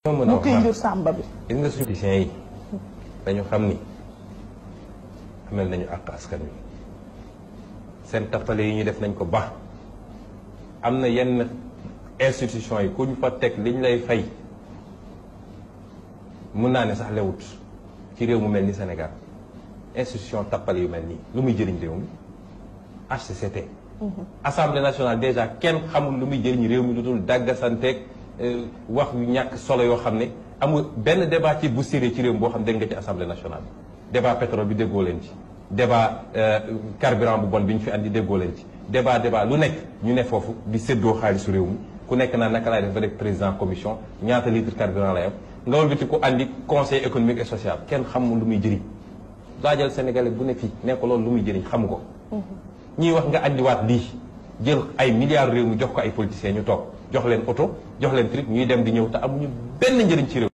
mu koy jur sàmba bi. gis nga suñu politiciens yi dañu xam ni amel nañu àq askan wi seen tappale yi ñu def nañ ko ba am na yenn institution yi ku ñu fa teg liñ lay fay mun naa ne sax lewut ci réew mu mel ni Sénégal institution tappale yu mel nii lu muy jëriñ réew mi HCCT. Assemblée nationale déjà kenn xamul lu muy jëriñ réew mi lu dul dàggasanteeg wax yu ñàkk solo yoo xam ne amul benn débat ci bu sérieux ci réew mi boo xam ne dégg nga ci Assemblée nationale débat pétrole bi déggoo leen ci débat carburant bu bon bi ñu fi andi déggoo leen ci débat lu nekk ñu ne foofu di séddoo xaalisu réew mi ku nekk naa naka laay def ba nekk président commission ñaata litre carburant lay am nga wëlbati ko andi conseil économique et social kenn xamul lu muy jëriñ laajal sénégalais bu ne fii ne ko loolu lu muy jëriñ xamu ko ñuy wax nga andiwaat lii jël ay milliards réew mi jox ko ay politiciens ñu toog jox leen oto jox leen trip ñuy dem di ñëw te amuñu benn njëriñ ci réew